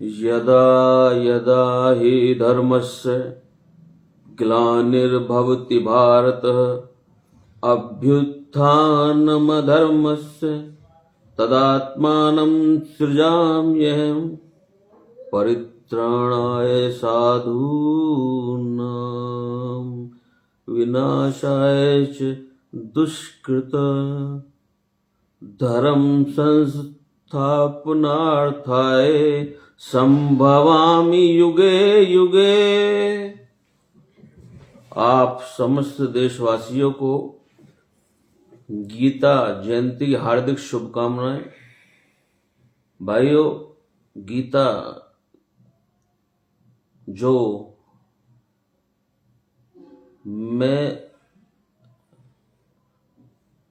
यदा यदा हि धर्मस्य ग्लानिर्भवति भारत अभ्युत्थानमधर्मस्य तदात्मानं सृजाम्यहम् परित्राणाय साधूनां विनाशाय च दुष्कृत धर्म संस्थापनार्थाय संभवामि युगे युगे। आप समस्त देशवासियों को गीता जयंती की हार्दिक शुभकामनाएं। भाइयों, गीता जो मैं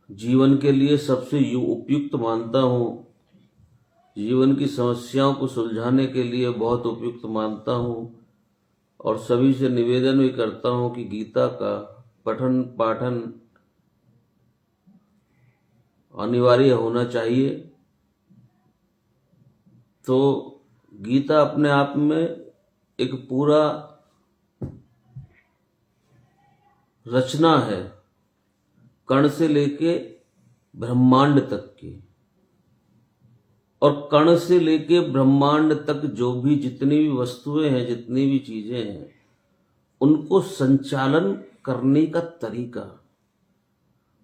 जीवन के लिए सबसे उपयुक्त मानता हूँ, जीवन की समस्याओं को सुलझाने के लिए बहुत उपयुक्त मानता हूँ और सभी से निवेदन भी करता हूँ कि गीता का पठन पाठन अनिवार्य होना चाहिए। तो गीता अपने आप में एक पूरा रचना है, कण से लेके ब्रह्मांड तक की, और कण से लेके ब्रह्मांड तक जो भी जितनी भी वस्तुएं हैं, जितनी भी चीजें हैं, उनको संचालन करने का तरीका,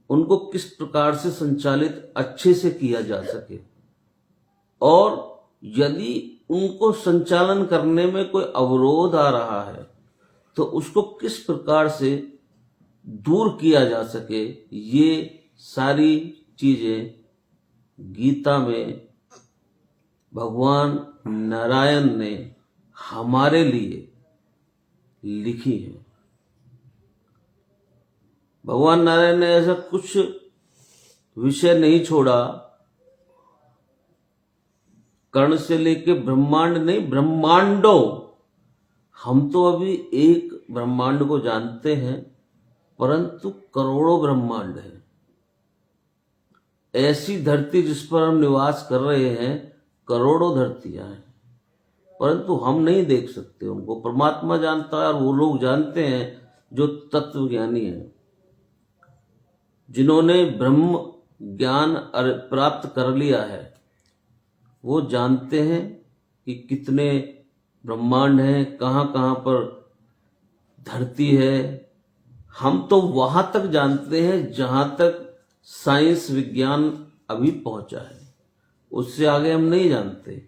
उनको किस प्रकार से संचालित अच्छे से किया जा सके, और यदि उनको संचालन करने में कोई अवरोध आ रहा है तो उसको किस प्रकार से दूर किया जा सके, ये सारी चीजें गीता में भगवान नारायण ने हमारे लिए लिखी है। भगवान नारायण ने ऐसा कुछ विषय नहीं छोड़ा, कर्ण से लेके ब्रह्मांड नहीं, ब्रह्मांडों। हम तो अभी एक ब्रह्मांड को जानते हैं, परंतु करोड़ों ब्रह्मांड है। ऐसी धरती जिस पर हम निवास कर रहे हैं, करोड़ों धरतियां हैं, परंतु हम नहीं देख सकते उनको। परमात्मा जानता है और वो लोग जानते हैं जो तत्व ज्ञानी हैं, जिन्होंने ब्रह्म ज्ञान प्राप्त कर लिया है। वो जानते हैं कि कितने ब्रह्मांड हैं, कहाँ कहाँ पर धरती है। हम तो वहां तक जानते हैं जहां तक साइंस विज्ञान अभी पहुंचा है, उससे आगे हम नहीं जानते।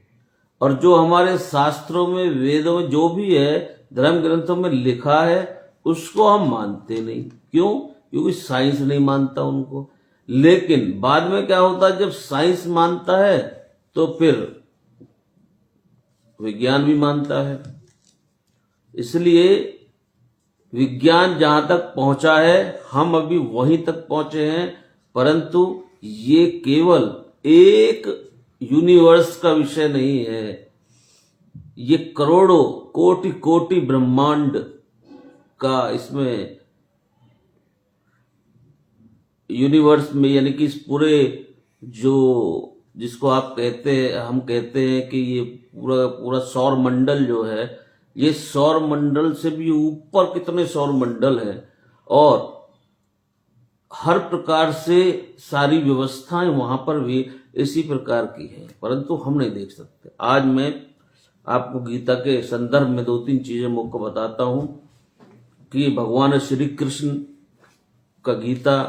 और जो हमारे शास्त्रों में, वेदों में जो भी है, धर्म ग्रंथों में लिखा है, उसको हम मानते नहीं। क्यों? क्योंकि साइंस नहीं मानता उनको। लेकिन बाद में क्या होता है, जब साइंस मानता है तो फिर विज्ञान भी मानता है। इसलिए विज्ञान जहां तक पहुंचा है, हम अभी वहीं तक पहुंचे हैं, परंतु ये केवल एक यूनिवर्स का विषय नहीं है। ये करोड़ों कोटि कोटि ब्रह्मांड का इसमें यूनिवर्स में, यानी कि इस पूरे जो जिसको आप कहते हैं, हम कहते हैं कि ये पूरा पूरा सौर मंडल जो है, ये सौर मंडल से भी ऊपर कितने सौर मंडल हैं, और हर प्रकार से सारी व्यवस्थाएं वहां पर भी इसी प्रकार की है, परंतु हम नहीं देख सकते। आज मैं आपको गीता के संदर्भ में दो तीन चीजें मुझको बताता हूं कि भगवान श्री कृष्ण का गीता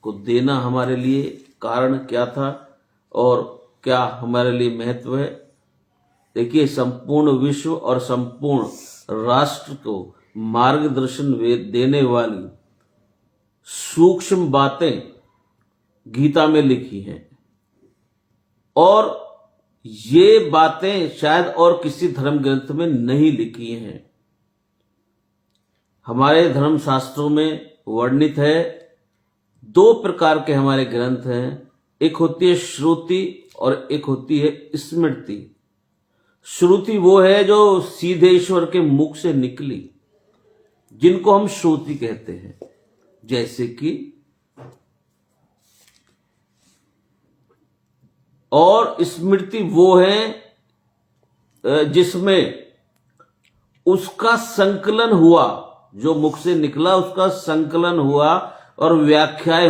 को देना हमारे लिए कारण क्या था और क्या हमारे लिए महत्व है। देखिए, संपूर्ण विश्व और संपूर्ण राष्ट्र को मार्गदर्शन देने वाली सूक्ष्म बातें गीता में लिखी हैं, और ये बातें शायद और किसी धर्म ग्रंथ में नहीं लिखी हैं। हमारे धर्म शास्त्रों में वर्णित है, दो प्रकार के हमारे ग्रंथ हैं। एक होती है श्रुति और एक होती है स्मृति। श्रुति वो है जो सीधे ईश्वर के मुख से निकली, जिनको हम श्रुति कहते हैं। जैसे कि और स्मृति वो है जिसमें उसका संकलन हुआ, जो मुख से निकला उसका संकलन हुआ और व्याख्याएं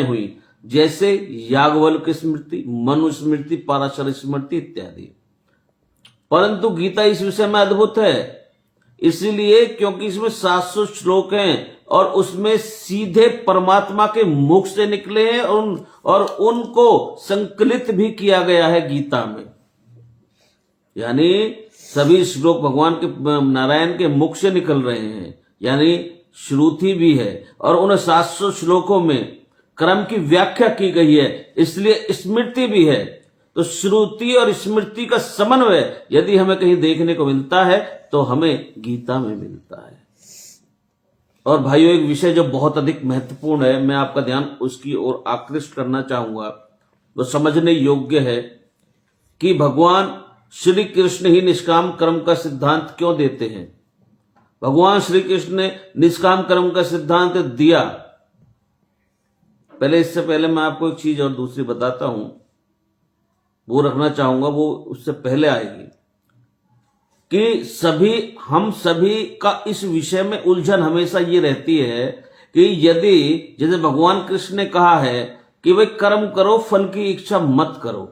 हुई, जैसे याज्ञवल्क्य स्मृति, मनुस्मृति, पराशर स्मृति इत्यादि। परंतु गीता इस विषय में अद्भुत है, इसलिए क्योंकि इसमें 700 श्लोक हैं और उसमें सीधे परमात्मा के मुख से निकले हैं और उनको संकलित भी किया गया है गीता में। यानी सभी श्लोक भगवान के, नारायण के मुख से निकल रहे हैं, यानी श्रुति भी है और उन 700 श्लोकों में क्रम की व्याख्या की गई है, इसलिए स्मृति भी है। तो श्रुति और स्मृति का समन्वय यदि हमें कहीं देखने को मिलता है तो हमें गीता में मिलता है। और भाइयों, एक विषय जो बहुत अधिक महत्वपूर्ण है, मैं आपका ध्यान उसकी ओर आकृष्ट करना चाहूंगा, वो समझने योग्य है कि भगवान श्री कृष्ण ही निष्काम कर्म का सिद्धांत क्यों देते हैं। भगवान श्री कृष्ण ने निष्काम कर्म का सिद्धांत दिया। इससे पहले मैं आपको एक चीज और दूसरी बताता हूं, वो रखना चाहूंगा, वो उससे पहले आएगी कि हम सभी का इस विषय में उलझन हमेशा ये रहती है कि यदि, जैसे भगवान कृष्ण ने कहा है कि भाई कर्म करो, फल की इच्छा मत करो,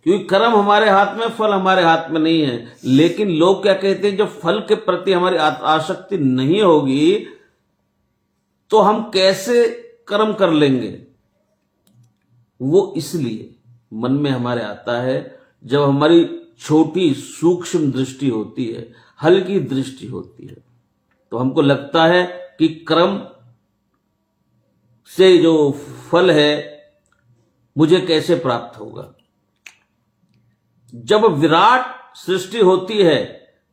क्योंकि कर्म हमारे हाथ में, फल हमारे हाथ में नहीं है। लेकिन लोग क्या कहते हैं, जब फल के प्रति हमारी आसक्ति नहीं होगी तो हम कैसे कर्म कर लेंगे। वो इसलिए मन में हमारे आता है जब हमारी छोटी सूक्ष्म दृष्टि होती है, हल्की दृष्टि होती है, तो हमको लगता है कि कर्म से जो फल है मुझे कैसे प्राप्त होगा। जब विराट सृष्टि होती है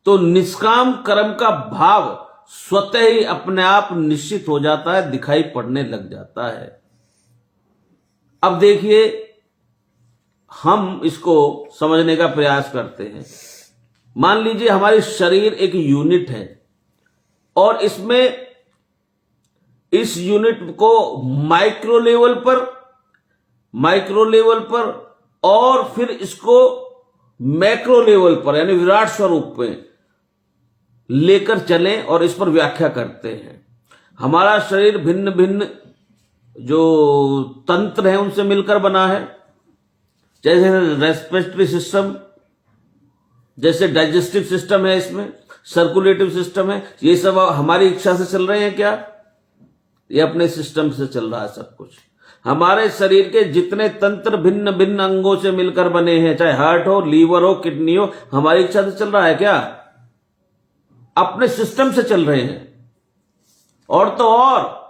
तो निष्काम कर्म का भाव स्वतः ही अपने आप निश्चित हो जाता है, दिखाई पड़ने लग जाता है। अब देखिए, हम इसको समझने का प्रयास करते हैं। मान लीजिए हमारी शरीर एक यूनिट है और इसमें इस यूनिट को माइक्रो लेवल पर और फिर इसको मैक्रो लेवल पर यानी विराट स्वरूप में लेकर चलें और इस पर व्याख्या करते हैं। हमारा शरीर भिन्न भिन्न जो तंत्र हैं उनसे मिलकर बना है, जैसे रेस्पिरेटरी सिस्टम, जैसे डाइजेस्टिव सिस्टम है, इसमें सर्कुलेटिव सिस्टम है। ये सब हमारी इच्छा से चल रहे हैं क्या? ये अपने सिस्टम से चल रहा है सब कुछ। हमारे शरीर के जितने तंत्र भिन्न भिन्न अंगों से मिलकर बने हैं, चाहे हार्ट हो, लीवर हो, किडनी हो, हमारी इच्छा से चल रहा है क्या? अपने सिस्टम से चल रहे हैं। और तो और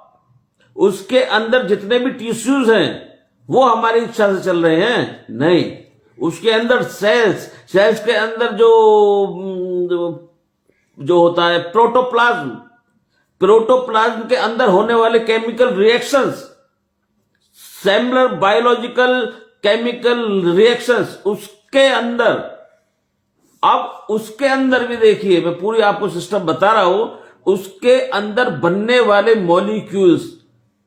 उसके अंदर जितने भी टिश्यूज हैं वो हमारी इच्छा से चल रहे हैं? नहीं। उसके अंदर सेल्स के अंदर जो होता है प्रोटोप्लाज्म के अंदर होने वाले chemical reactions, cellular biological chemical reactions, उसके अंदर, अब उसके अंदर भी देखिए, मैं पूरी आपको सिस्टम बता रहा हूं, उसके अंदर बनने वाले मॉलिक्यूल्स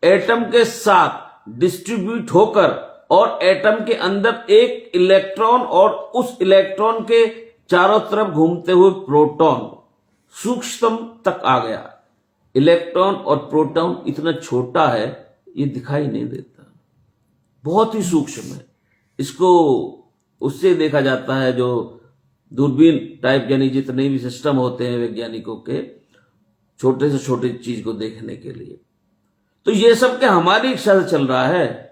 एटम के साथ डिस्ट्रीब्यूट होकर और एटम के अंदर एक इलेक्ट्रॉन और उस इलेक्ट्रॉन के चारों तरफ घूमते हुए प्रोटॉन सूक्ष्म तक आ गया। इलेक्ट्रॉन और प्रोटॉन इतना छोटा है ये दिखाई नहीं देता, बहुत ही सूक्ष्म है। इसको उससे देखा जाता है जो दूरबीन टाइप, यानी जितने भी सिस्टम होते हैं वैज्ञानिकों के, छोटे से छोटे चीज को देखने के लिए। तो ये सब क्या हमारी इच्छा से चल रहा है?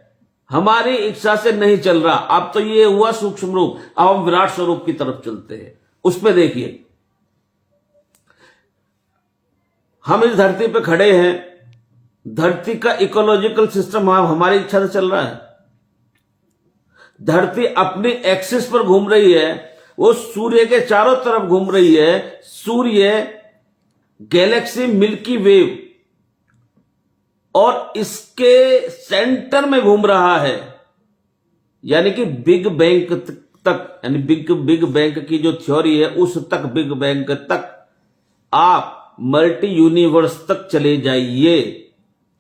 हमारी इच्छा से नहीं चल रहा। अब तो ये हुआ सूक्ष्म रूप, अब हम विराट स्वरूप की तरफ चलते हैं। उस पे देखिए, हम इस धरती पे खड़े हैं, धरती का इकोलॉजिकल सिस्टम हमारी इच्छा से चल रहा है। धरती अपनी एक्सिस पर घूम रही है, वो सूर्य के चारों तरफ घूम रही है। सूर्य गैलेक्सी मिल्की वेव और इसके सेंटर में घूम रहा है, यानी कि बिग बैंग तक, यानी बिग बैंग की जो थ्योरी है उस तक, बिग बैंग तक आप मल्टी यूनिवर्स तक चले जाइए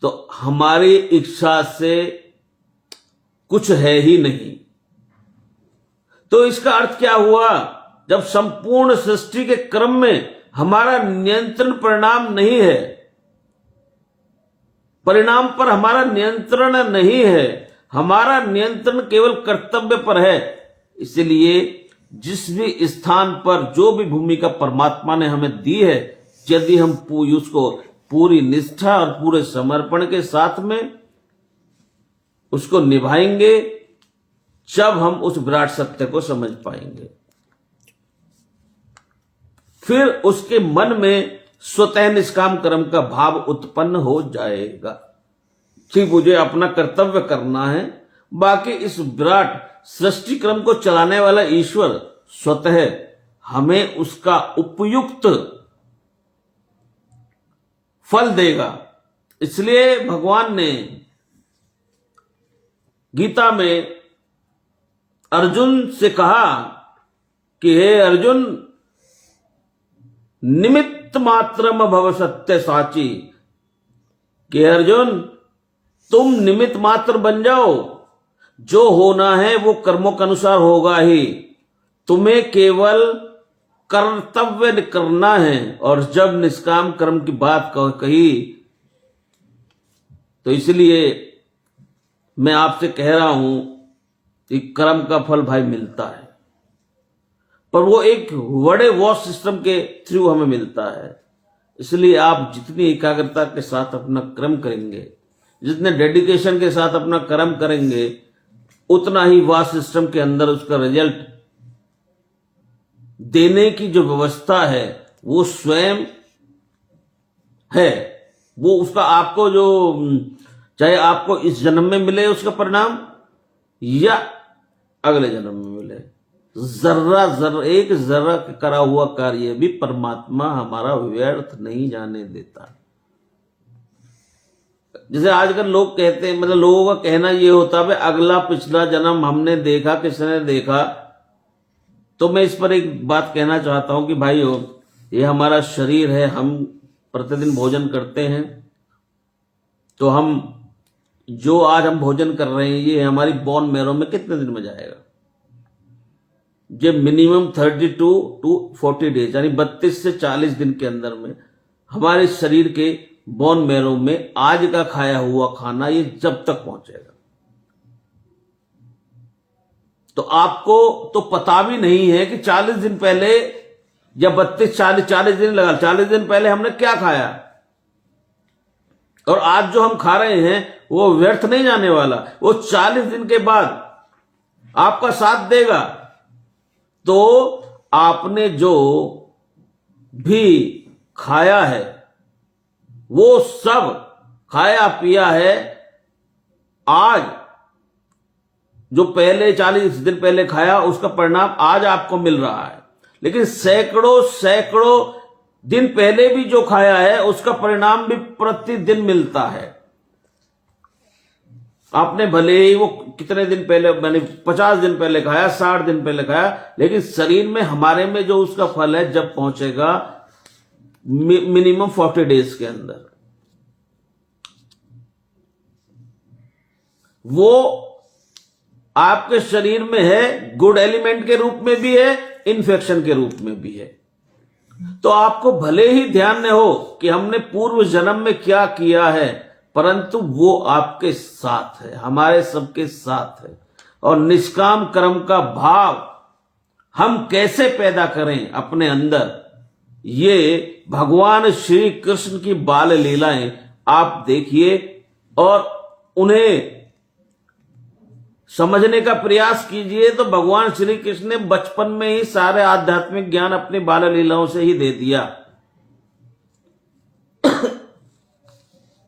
तो हमारी इच्छा से कुछ है ही नहीं। तो इसका अर्थ क्या हुआ जब संपूर्ण सृष्टि के क्रम में हमारा नियंत्रण परिणाम नहीं है, परिणाम पर हमारा नियंत्रण नहीं है, हमारा नियंत्रण केवल कर्तव्य पर है, इसलिए जिस भी स्थान पर जो भी भूमिका परमात्मा ने हमें दी है, यदि हम उसको पूरी निष्ठा और पूरे समर्पण के साथ में उसको निभाएंगे, जब हम उस विराट सत्य को समझ पाएंगे, फिर उसके मन में स्वतः निष्काम कर्म का भाव उत्पन्न हो जाएगा कि मुझे अपना कर्तव्य करना है, बाकी इस विराट सृष्टि क्रम को चलाने वाला ईश्वर स्वतः हमें उसका उपयुक्त फल देगा। इसलिए भगवान ने गीता में अर्जुन से कहा कि हे अर्जुन, निमित्त मात्रम भव सत्य साची, कि अर्जुन तुम निमित्त मात्र बन जाओ, जो होना है वो कर्मों के अनुसार होगा ही, तुम्हें केवल कर्तव्य करना है। और जब निष्काम कर्म की बात कही तो इसलिए मैं आपसे कह रहा हूं कि कर्म का फल भाई मिलता है, पर वो एक बड़े वॉश सिस्टम के थ्रू हमें मिलता है। इसलिए आप जितनी एकाग्रता के साथ अपना कर्म करेंगे, जितने डेडिकेशन के साथ अपना कर्म करेंगे, उतना ही वॉश सिस्टम के अंदर उसका रिजल्ट देने की जो व्यवस्था है वो स्वयं है। वो उसका आपको जो चाहे आपको इस जन्म में मिले उसका परिणाम या अगले जन्म में मिले, एक जर्रा करा हुआ कार्य भी परमात्मा हमारा व्यर्थ नहीं जाने देता। जैसे आजकल लोग कहते हैं, मतलब लोगों का कहना ये होता है अगला पिछला जन्म हमने देखा, किसने देखा। तो मैं इस पर एक बात कहना चाहता हूं कि भाइयों, ये हमारा शरीर है, हम प्रतिदिन भोजन करते हैं, तो हम जो आज हम भोजन कर रहे हैं ये हमारी बोन मैरो में कितने दिन में जाएगा? ये मिनिमम 32 to 40 डेज यानी 32 से 40 दिन के अंदर में हमारे शरीर के बोन मैरो में आज का खाया हुआ खाना ये जब तक पहुंचेगा। तो आपको तो पता भी नहीं है कि 40 दिन पहले या 40 दिन लगा, 40 दिन पहले हमने क्या खाया, और आज जो हम खा रहे हैं वो व्यर्थ नहीं जाने वाला, वो 40 दिन के बाद आपका साथ देगा। तो आपने जो भी खाया है वो सब खाया पिया है, आज जो पहले 40 दिन पहले खाया उसका परिणाम आज आपको मिल रहा है, लेकिन सैकड़ों दिन पहले भी जो खाया है उसका परिणाम भी प्रतिदिन मिलता है। आपने भले ही वो कितने दिन पहले, मैंने 50 दिन पहले खाया, 60 दिन पहले खाया, लेकिन शरीर में हमारे में जो उसका फल है जब पहुंचेगा मिनिमम 40 डेज के अंदर, वो आपके शरीर में है, गुड एलिमेंट के रूप में भी है, इन्फेक्शन के रूप में भी है। तो आपको भले ही ध्यान न हो कि हमने पूर्व जन्म में क्या किया है, परंतु वो आपके साथ है, हमारे सबके साथ है। और निष्काम कर्म का भाव हम कैसे पैदा करें अपने अंदर, ये भगवान श्री कृष्ण की बाल लीलाएं आप देखिए और उन्हें समझने का प्रयास कीजिए। तो भगवान श्री कृष्ण ने बचपन में ही सारे आध्यात्मिक ज्ञान अपनी बाल लीलाओं से ही दे दिया।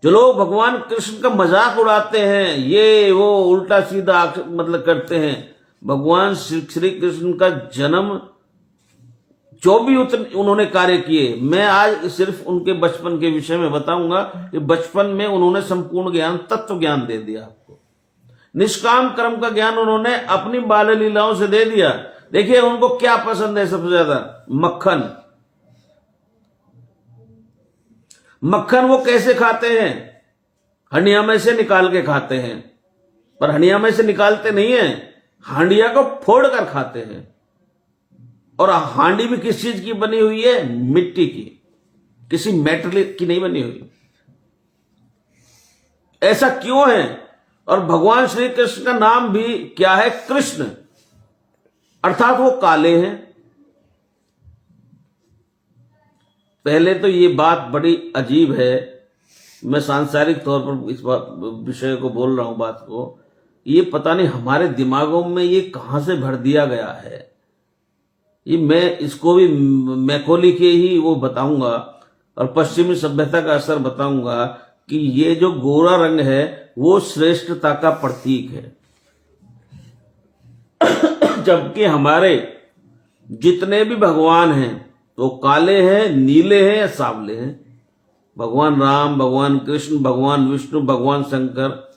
जो लोग भगवान कृष्ण का मजाक उड़ाते हैं, ये वो उल्टा सीधा मतलब करते हैं, भगवान श्री कृष्ण का जन्म जो भी उन्होंने कार्य किए, मैं आज सिर्फ उनके बचपन के विषय में बताऊंगा कि बचपन में उन्होंने संपूर्ण ज्ञान, तत्व ज्ञान दे दिया आपको। निष्काम कर्म का ज्ञान उन्होंने अपनी बाल लीलाओं से दे दिया। देखिए उनको क्या पसंद है सबसे ज्यादा? मक्खन। मक्खन वो कैसे खाते हैं? हंडिया में से निकाल के खाते हैं, पर हंडिया में से निकालते नहीं है, हांडिया को फोड़ कर खाते हैं। और हांडी भी किस चीज की बनी हुई है? मिट्टी की, किसी मेटल की नहीं बनी हुई। ऐसा क्यों है? और भगवान श्री कृष्ण का नाम भी क्या है? कृष्ण, अर्थात वो काले हैं। पहले तो ये बात बड़ी अजीब है, मैं सांसारिक तौर पर इस विषय को बोल रहा हूं, बात को, ये पता नहीं हमारे दिमागों में ये कहां से भर दिया गया है। ये मैं इसको भी मैकोली के ही वो बताऊंगा और पश्चिमी सभ्यता का असर बताऊंगा कि ये जो गोरा रंग है वो श्रेष्ठता का प्रतीक है, जबकि हमारे जितने भी भगवान हैं वो काले हैं, नीले हैं या सांवले हैं। भगवान राम, भगवान कृष्ण, भगवान विष्णु, भगवान शंकर,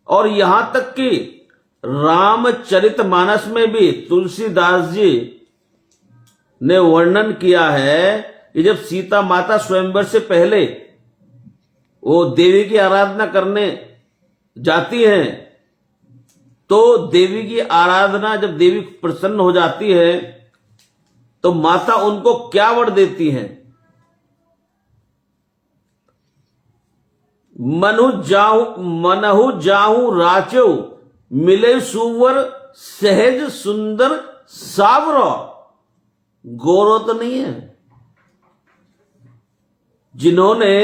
और यहां तक कि रामचरितमानस में भी तुलसीदास जी ने वर्णन किया है कि जब सीता माता स्वयंवर से पहले वो देवी की आराधना करने जाती हैं, तो देवी की आराधना, जब देवी प्रसन्न हो जाती है तो माता उनको क्या वर देती हैं? मनहु जाहू राचो, मिले सुवर सहज सुंदर सावरो। गोरो तो नहीं है। जिन्होंने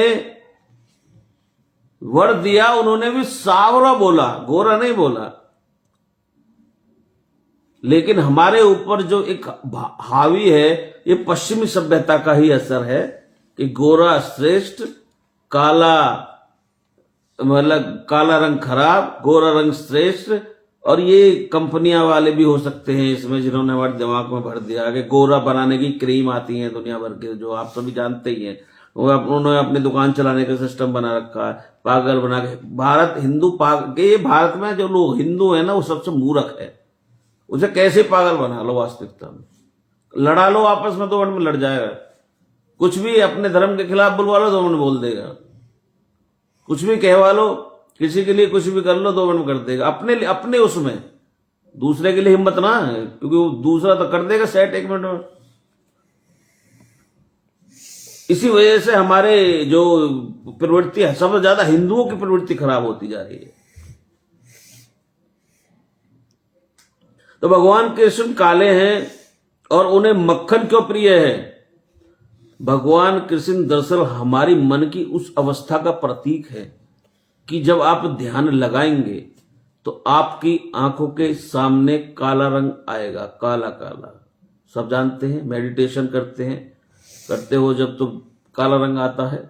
वर दिया उन्होंने भी सावरा बोला, गोरा नहीं बोला। लेकिन हमारे ऊपर जो एक हावी है, ये पश्चिमी सभ्यता का ही असर है कि गोरा श्रेष्ठ, काला मतलब काला रंग खराब, गोरा रंग श्रेष्ठ। और ये कंपनियां वाले भी हो सकते हैं इसमें, जिन्होंने हमारे दिमाग में भर दिया कि गोरा बनाने की क्रीम आती है दुनिया भर के, जो आप सभी जानते ही हैं। उन्होंने अपनी दुकान चलाने का सिस्टम बना रखा है, पागल बना के। भारत हिंदू ये भारत में जो लोग हिंदू है ना, वो सबसे मूर्ख है। उसे कैसे पागल बना लो, वास्तविकता में लड़ा लो आपस में, 2 मिनट में लड़ जाएगा। कुछ भी अपने धर्म के खिलाफ बुलवा लो, 2 मिनट बोल देगा। कुछ भी कहवा लो, किसी के लिए कुछ भी कर लो, 2 मिनट में कर देगा। अपने उसमें, दूसरे के लिए हिम्मत ना है, क्योंकि वो दूसरा तो कर देगा सेट 1 मिनट में। इसी वजह से हमारे जो प्रवृत्ति है, सबसे ज्यादा हिंदुओं की प्रवृत्ति खराब होती जा रही है। तो भगवान कृष्ण काले हैं और उन्हें मक्खन क्यों प्रिय है? भगवान कृष्ण दरअसल हमारी मन की उस अवस्था का प्रतीक है कि जब आप ध्यान लगाएंगे तो आपकी आंखों के सामने काला रंग आएगा, काला काला। सब जानते हैं, मेडिटेशन करते हो जब तो काला रंग आता है।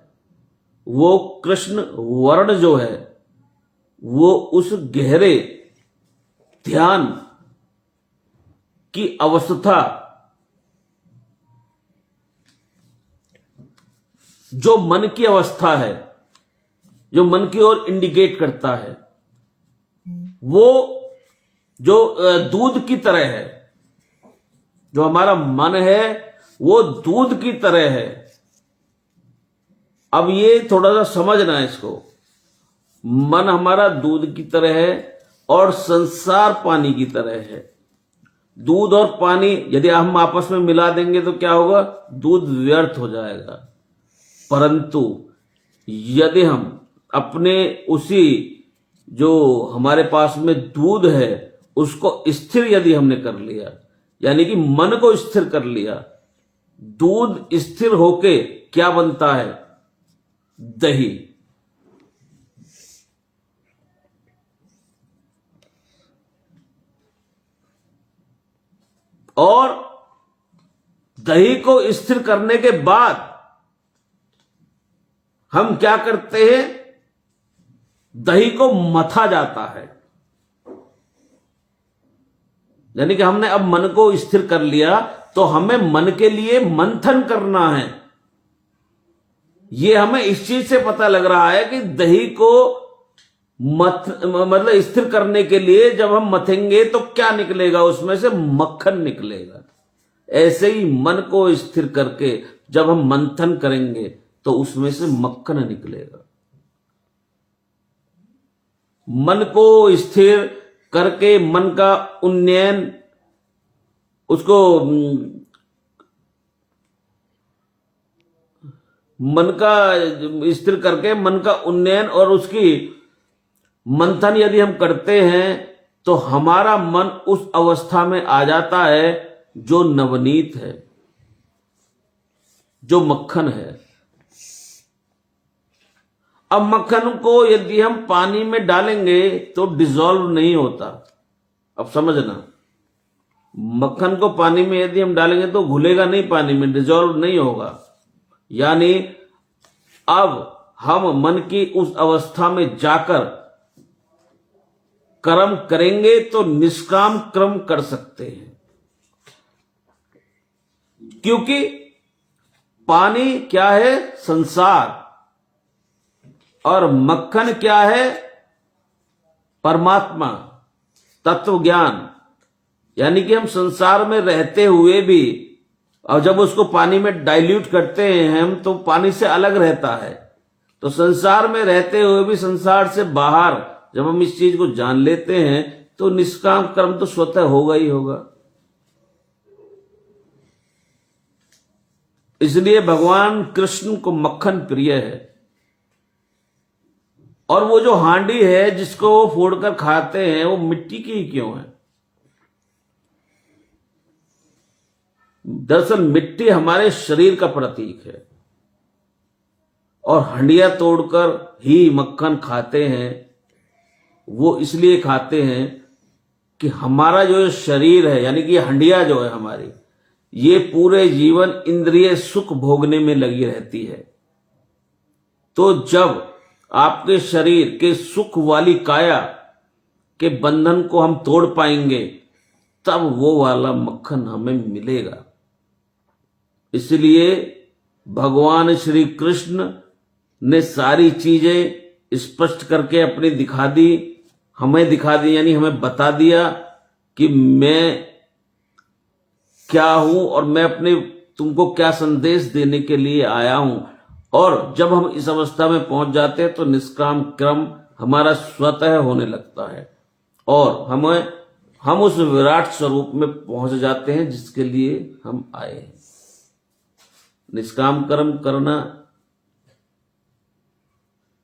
वो कृष्ण वर्ण जो है, वो उस गहरे ध्यान की अवस्था, जो मन की अवस्था है, जो मन की ओर इंडिकेट करता है, वो जो दूध की तरह है। जो हमारा मन है वो दूध की तरह है। अब ये थोड़ा सा समझना है इसको। मन हमारा दूध की तरह है और संसार पानी की तरह है। दूध और पानी यदि हम आपस में मिला देंगे तो क्या होगा? दूध व्यर्थ हो जाएगा। परंतु यदि हम अपने उसी जो हमारे पास में दूध है उसको स्थिर यदि हमने कर लिया, यानी कि मन को स्थिर कर लिया, दूध स्थिर होके क्या बनता है? दही। और दही को स्थिर करने के बाद हम क्या करते हैं? दही को मथा जाता है। यानी कि हमने अब मन को स्थिर कर लिया तो हमें मन के लिए मंथन करना है। यह हमें इस चीज से पता लग रहा है कि दही को मतलब स्थिर करने के लिए जब हम मथेंगे तो क्या निकलेगा? उसमें से मक्खन निकलेगा। ऐसे ही मन को स्थिर करके जब हम मंथन करेंगे तो उसमें से मक्खन निकलेगा। मन को स्थिर करके मन का उन्नयन उसको मन का स्थिर करके मन का उन्नयन और उसकी मंथन यदि हम करते हैं तो हमारा मन उस अवस्था में आ जाता है जो नवनीत है, जो मक्खन है। अब मक्खन को यदि हम पानी में डालेंगे तो डिसॉल्व नहीं होता। अब समझना, मक्खन को पानी में यदि हम डालेंगे तो घुलेगा नहीं, पानी में डिसॉल्व नहीं होगा। यानी अब हम मन की उस अवस्था में जाकर कर्म करेंगे तो निष्काम कर्म कर सकते हैं, क्योंकि पानी क्या है? संसार, और मक्खन क्या है? परमात्मा, तत्व ज्ञान। यानी कि हम संसार में रहते हुए भी, और जब उसको पानी में डाइल्यूट करते हैं हम, तो पानी से अलग रहता है। तो संसार में रहते हुए भी संसार से बाहर जब हम इस चीज को जान लेते हैं तो निष्काम कर्म तो स्वतः होगा ही होगा। इसलिए भगवान कृष्ण को मक्खन प्रिय है। और वो जो हांडी है जिसको वो फोड़कर खाते हैं वो मिट्टी की ही क्यों है? दरअसल मिट्टी हमारे शरीर का प्रतीक है, और हंडिया तोड़कर ही मक्खन खाते हैं। वो इसलिए खाते हैं कि हमारा जो शरीर है, यानी कि हंडिया जो है हमारी, ये पूरे जीवन इंद्रिय सुख भोगने में लगी रहती है। तो जब आपके शरीर के सुख वाली काया के बंधन को हम तोड़ पाएंगे तब वो वाला मक्खन हमें मिलेगा। इसलिए भगवान श्री कृष्ण ने सारी चीजें स्पष्ट करके अपनी दिखा दी, हमें दिखा दी, यानी हमें बता दिया कि मैं क्या हूं और मैं अपने तुमको क्या संदेश देने के लिए आया हूं। और जब हम इस अवस्था में पहुंच जाते हैं तो निष्काम कर्म हमारा स्वतः होने लगता है और हम उस विराट स्वरूप में पहुंच जाते हैं जिसके लिए हम आए हैं। निष्काम कर्म करना,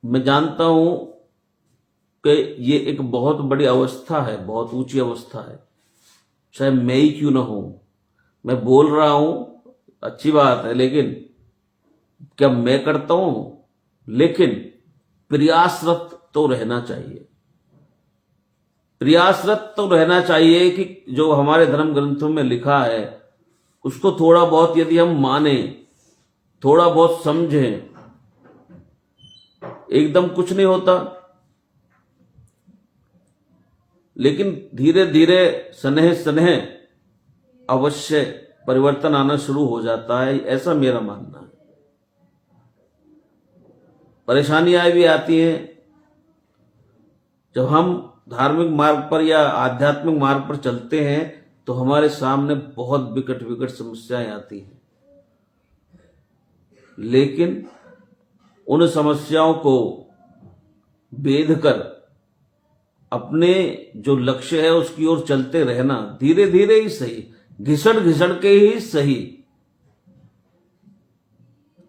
मैं जानता हूं कि ये एक बहुत बड़ी अवस्था है, बहुत ऊंची अवस्था है। चाहे मैं ही क्यों ना हूं, मैं बोल रहा हूं, अच्छी बात है, लेकिन क्या मैं करता हूं? लेकिन प्रयासरत तो रहना चाहिए। प्रयासरत तो रहना चाहिए कि जो हमारे धर्म ग्रंथों में लिखा है उसको थोड़ा बहुत यदि हम माने, थोड़ा बहुत समझें। एकदम कुछ नहीं होता, लेकिन धीरे धीरे सनेह सनेह अवश्य परिवर्तन आना शुरू हो जाता है, ऐसा मेरा मानना है। परेशानियां भी आती हैं जब हम धार्मिक मार्ग पर या आध्यात्मिक मार्ग पर चलते हैं तो हमारे सामने बहुत विकट विकट समस्याएं आती हैं, लेकिन उन समस्याओं को भेद कर अपने जो लक्ष्य है उसकी ओर चलते रहना, धीरे धीरे ही सही, घिसड़ घिसड़ के ही सही,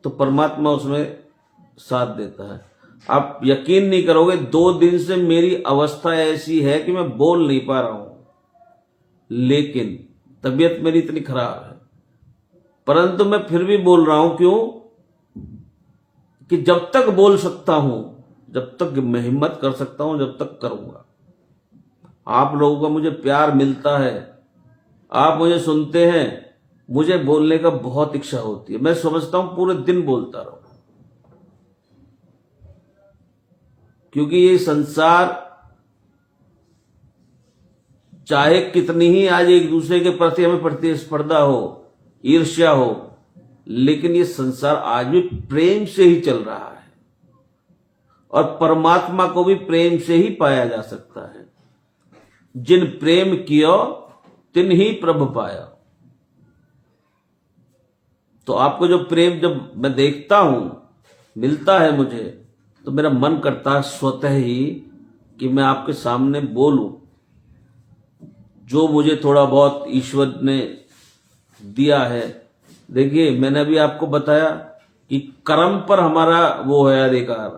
तो परमात्मा उसमें साथ देता है। आप यकीन नहीं करोगे, 2 दिन से मेरी अवस्था ऐसी है कि मैं बोल नहीं पा रहा हूं, लेकिन तबीयत मेरी इतनी खराब है, परंतु मैं फिर भी बोल रहा हूं। क्यों? कि जब तक बोल सकता हूं, जब तक मैं हिम्मत कर सकता हूं, जब तक करूंगा। आप लोगों का मुझे प्यार मिलता है, आप मुझे सुनते हैं, मुझे बोलने का बहुत इच्छा होती है। मैं समझता हूं पूरे दिन बोलता रहूं, क्योंकि ये संसार चाहे कितनी ही आज एक दूसरे के प्रति हमें प्रतिस्पर्धा हो, ईर्ष्या हो, लेकिन ये संसार आज भी प्रेम से ही चल रहा है और परमात्मा को भी प्रेम से ही पाया जा सकता है। जिन प्रेम कियो तिन ही प्रभु पाया। तो आपको जो प्रेम जब मैं देखता हूं, मिलता है मुझे, तो मेरा मन करता है स्वतः ही कि मैं आपके सामने बोलूं। जो मुझे थोड़ा बहुत ईश्वर ने दिया है। देखिए मैंने अभी आपको बताया कि कर्म पर हमारा वो है अधिकार,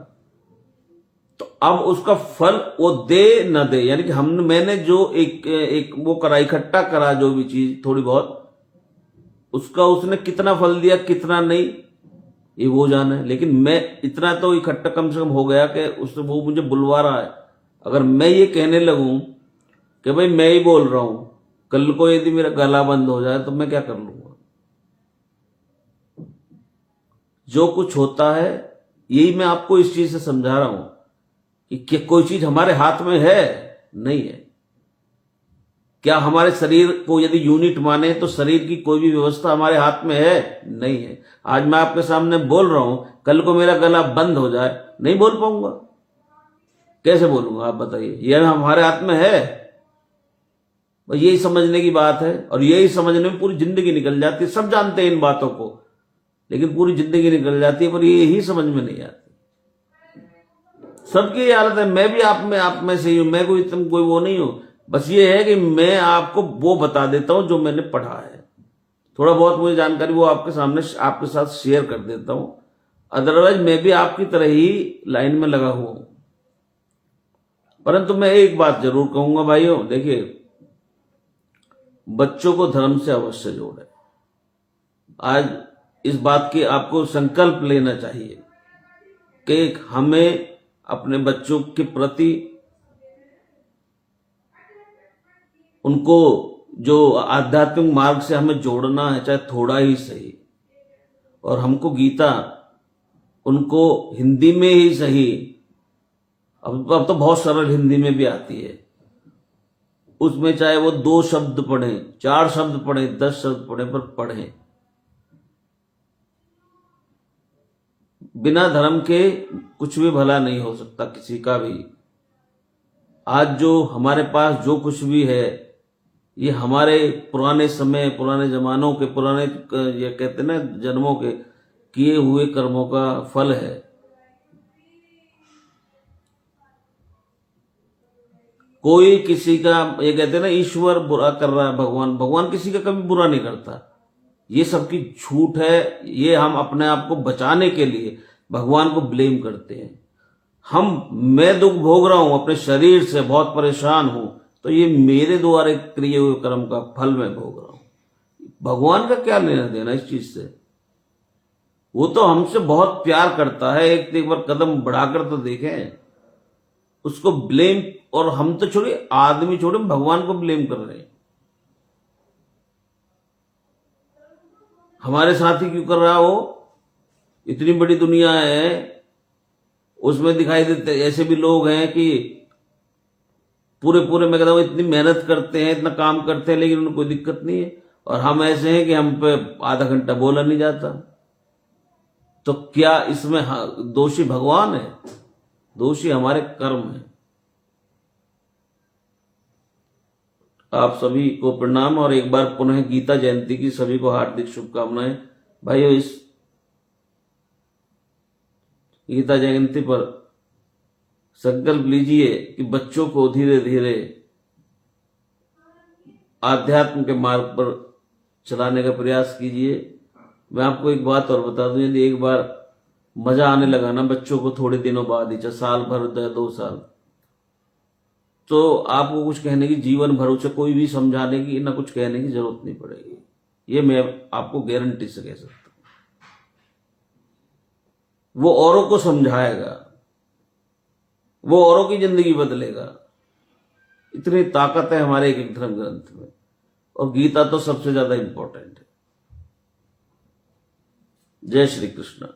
तो अब उसका फल वो दे न दे, यानी कि मैंने जो एक वो करा, इकट्ठा करा जो भी चीज थोड़ी बहुत, उसका उसने कितना फल दिया कितना नहीं ये वो जाने, लेकिन मैं इतना तो इकट्ठा कम से कम हो गया कि उससे वो मुझे बुलवा रहा है। अगर मैं ये कहने लगूं कि भाई मैं ही बोल रहा हूं, कल को यदि मेरा गला बंद हो जाए तो मैं क्या कर लूंगा? जो कुछ होता है, यही मैं आपको इस चीज से समझा रहा हूं कि कोई चीज हमारे हाथ में है नहीं है। क्या हमारे शरीर को यदि यूनिट माने तो शरीर की कोई भी व्यवस्था हमारे हाथ में है नहीं है। आज मैं आपके सामने बोल रहा हूं, कल को मेरा गला बंद हो जाए, नहीं बोल पाऊंगा, कैसे बोलूंगा आप बताइए? यह हमारे हाथ में है। यही समझने की बात है, और यही समझने में पूरी जिंदगी निकल जाती है। सब जानते हैं इन बातों को, लेकिन पूरी जिंदगी निकल जाती है, पर यही समझ में नहीं आती। सबकी ये हालत है। मैं भी आप में से ही हूं, मैं कोई वो नहीं हूं। बस ये है कि मैं आपको वो बता देता हूं जो मैंने पढ़ा है, थोड़ा बहुत मुझे जानकारी वो आपके सामने आपके साथ शेयर कर देता हूं। अदरवाइज मैं भी आपकी तरह ही लाइन में लगा हुआ हूं। परंतु मैं एक बात जरूर कहूंगा भाइयों, देखिए बच्चों को धर्म से अवश्य जोड़े। आज इस बात की आपको संकल्प लेना चाहिए कि हमें अपने बच्चों के प्रति उनको जो आध्यात्मिक मार्ग से हमें जोड़ना है, चाहे थोड़ा ही सही, और हमको गीता उनको हिंदी में ही सही, अब तो बहुत सरल हिंदी में भी आती है, उसमें चाहे वो 2 शब्द पढ़ें, 4 शब्द पढ़ें, 10 शब्द पढ़ें, पर पढ़ें। बिना धर्म के कुछ भी भला नहीं हो सकता किसी का भी। आज जो हमारे पास जो कुछ भी है, ये हमारे पुराने समय, पुराने जमानों के, पुराने ये कहते हैं ना जन्मों के किए हुए कर्मों का फल है। कोई किसी का, ये कहते हैं ना ईश्वर बुरा कर रहा है, भगवान किसी का कभी बुरा नहीं करता। ये सबकी झूठ है। ये हम अपने आप को बचाने के लिए भगवान को ब्लेम करते हैं। मैं दुख भोग रहा हूं अपने शरीर से, बहुत परेशान हूं, तो ये मेरे द्वारा किए हुए कर्म का फल मैं भोग रहा हूं। भगवान का क्या लेना देना इस चीज से? वो तो हमसे बहुत प्यार करता है। एक बार कदम बढ़ाकर तो देखें, उसको ब्लेम, और हम तो छोड़िए आदमी, छोड़े भगवान को ब्लेम कर रहे हैं। हमारे साथ ही क्यों कर रहा हो? इतनी बड़ी दुनिया है, उसमें दिखाई देते ऐसे भी लोग हैं कि पूरे मैं कहता हूं इतनी मेहनत करते हैं, इतना काम करते हैं, लेकिन उनको कोई दिक्कत नहीं है। और हम ऐसे हैं कि हम पे आधा घंटा बोला नहीं जाता। तो क्या इसमें दोषी भगवान है? दोषी हमारे कर्म है। आप सभी को प्रणाम, और एक बार पुनः गीता जयंती की सभी को हार्दिक शुभकामनाएं। भाइयों, इस गीता जयंती पर संकल्प लीजिए कि बच्चों को धीरे धीरे आध्यात्म के मार्ग पर चलाने का प्रयास कीजिए। मैं आपको एक बात और बता दूं, यदि एक बार मजा आने लगा ना बच्चों को थोड़े दिनों बाद ही, चाहे साल भर 2 साल, तो आपको कुछ कहने की, जीवन भर उसे कोई भी समझाने की ना कुछ कहने की जरूरत नहीं पड़ेगी। ये मैं आपको गारंटी से कह सकता हूं। वो औरों को समझाएगा, वो औरों की जिंदगी बदलेगा। इतनी ताकत है हमारे एक धर्म ग्रंथ में, और गीता तो सबसे ज्यादा इंपॉर्टेंट है। जय श्री कृष्ण।